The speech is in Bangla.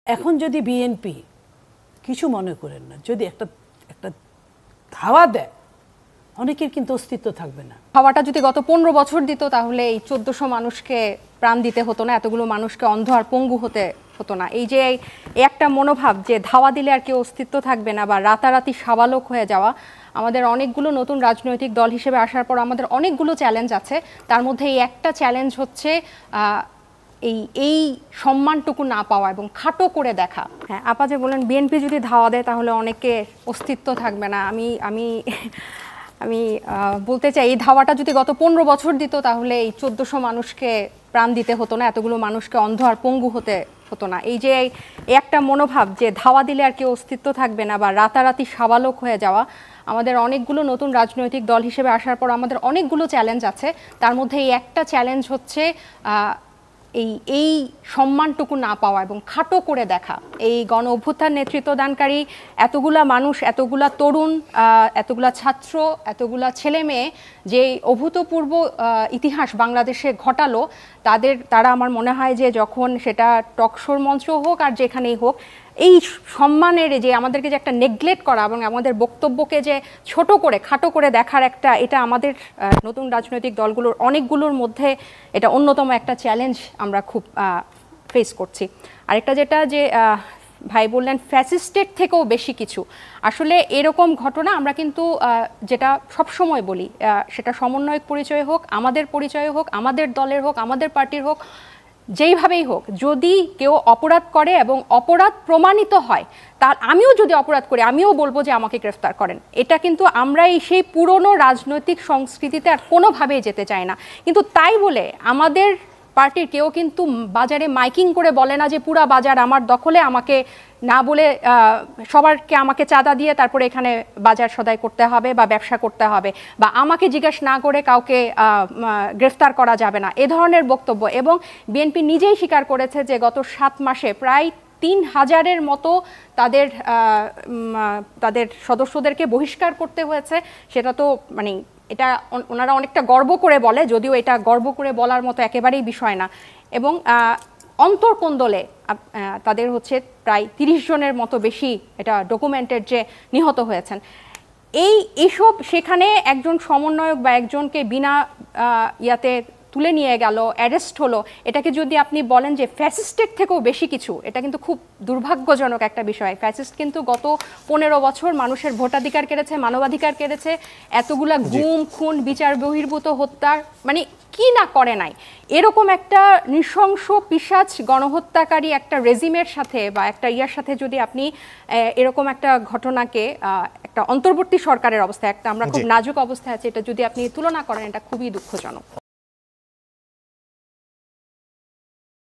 এখন যদি বিএনপি কিছু মনে করেন না, যদি একটা একটা ধাওয়া দেয়, অনেকের কিন্তু অস্তিত্ব থাকবে না। হাওয়াটা যদি গত 15 বছর দিত তাহলে এই 1400 মানুষকে প্রাণ দিতে হতো না, এতগুলো মানুষকে অন্ধ আর পঙ্গু হতে হতো না। এই যে একটা মনোভাব যে ধাওয়া দিলে আর কেউ অস্তিত্ব থাকবে না বা রাতারাতি সাবালক হয়ে যাওয়া, আমাদের অনেকগুলো নতুন রাজনৈতিক দল হিসেবে আসার পর আমাদের অনেকগুলো চ্যালেঞ্জ আছে। তার মধ্যে এই একটা চ্যালেঞ্জ হচ্ছে এই সম্মানটুকু না পাওয়া এবং খাটো করে দেখা। হ্যাঁ, আপা যে বলেন বিএনপি যদি ধাওয়া দেয় তাহলে অনেকের অস্তিত্ব থাকবে না, আমি বলতে চাই এই ধাওয়াটা যদি গত 15 বছর দিত তাহলে এই 1400 মানুষকে প্রাণ দিতে হতো না, এতগুলো মানুষকে অন্ধ আর পঙ্গু হতে হতো না। এই যে একটা মনোভাব যে ধাওয়া দিলে আর কেউ অস্তিত্ব থাকবে না বা রাতারাতি সাবালক হয়ে যাওয়া, আমাদের অনেকগুলো নতুন রাজনৈতিক দল হিসেবে আসার পর আমাদের অনেকগুলো চ্যালেঞ্জ আছে। তার মধ্যে এই একটা চ্যালেঞ্জ হচ্ছে এই সম্মানটুকু না পাওয়া এবং খাটো করে দেখা। এই গণ অভ্যুত্থান নেতৃত্বদানকারী এতগুলা মানুষ, এতগুলা তরুণ, এতগুলা ছাত্র, এতগুলা ছেলে মেয়ে যে অভূতপূর্ব ইতিহাস বাংলাদেশে ঘটালো, তারা আমার মনে হয় যে যখন সেটা টকশোর মঞ্চ হোক আর যেখানেই হোক, এই সম্মানের যে আমাদেরকে যে একটা নেগলেক্ট করা এবং আমাদের বক্তব্যকে যে ছোট করে খাটো করে দেখার এটা আমাদের নতুন রাজনৈতিক দলগুলোর অনেকগুলোর মধ্যে এটা অন্যতম একটা চ্যালেঞ্জ আমরা খুব ফেস করছি। আরেকটা যেটা যে ভাই বললেন ফ্যাসিস্টের থেকেও বেশি কিছু, আসলে এরকম ঘটনা আমরা কিন্তু যেটা সবসময় বলি, সেটা সমন্বয়ক পরিচয় হোক, আমাদের পরিচয় হোক, আমাদের দলের হোক, আমাদের পার্টির হোক, যেইভাবেই হোক, যদি কেউ অপরাধ করে এবং অপরাধ প্রমাণিত হয়, আমিও যদি অপরাধ করি আমিও বলবো যে আমাকে গ্রেফতার করেন। এটা কিন্তু আমরা সেই পুরনো রাজনৈতিক সংস্কৃতিতে আর কোনোভাবেই যেতে চাই না। কিন্তু তাই বলে আমাদের পার্টির কেউ কিন্তু বাজারে মাইকিং করে বলে না যে পুরা বাজার আমার দখলে, আমাকে না বলে সবারকে আমাকে চাঁদা দিয়ে তারপরে এখানে বাজার সদাই করতে হবে বা ব্যবসা করতে হবে, বা আমাকে জিজ্ঞাসা না করে কাউকে গ্রেফতার করা যাবে না, এ ধরনের বক্তব্য। এবং বিএনপি নিজেই স্বীকার করেছে যে গত 7 মাসে প্রায় 3000-এর মতো তাদের সদস্যদেরকে বহিষ্কার করতে হয়েছে। সেটা তো মানে এটা ওনারা অনেকটা গর্ব করে বলে, যদিও এটা গর্ব করে বলার মতো একেবারেই বিষয় না। এবং অন্তর্কোন্দলে তাদের হচ্ছে প্রায় 30 জনের মতো বেশি এটা ডকুমেন্টেড যে নিহত হয়েছেন। এইসব সেখানে একজন সমন্বয়ক বা একজনকে বিনা ইয়াতে তুলে নিয়ে গেল, অ্যারেস্ট হলো, এটাকে যদি আপনি বলেন যে ফ্যাসিস্টের থেকেও বেশি কিছু, এটা কিন্তু খুব দুর্ভাগ্যজনক একটা বিষয়। ফ্যাসিস্ট কিন্তু গত 15 বছর মানুষের ভোটাধিকার কেড়েছে, মানবাধিকার কেড়েছে, এতগুলা গুম খুন বিচার বহির্ভূত হত্যার মানে কি না করে নাই। এরকম একটা নৃশংস পিশাচ গণহত্যাকারী একটা রেজিমের সাথে বা একটা ইয়ার সাথে যদি আপনি এরকম একটা ঘটনাকে একটা অন্তর্বর্তী সরকারের অবস্থায়, একটা আমরা খুব নাজুক অবস্থায় আছে, এটা যদি আপনি তুলনা করেন, এটা খুবই দুঃখজনক।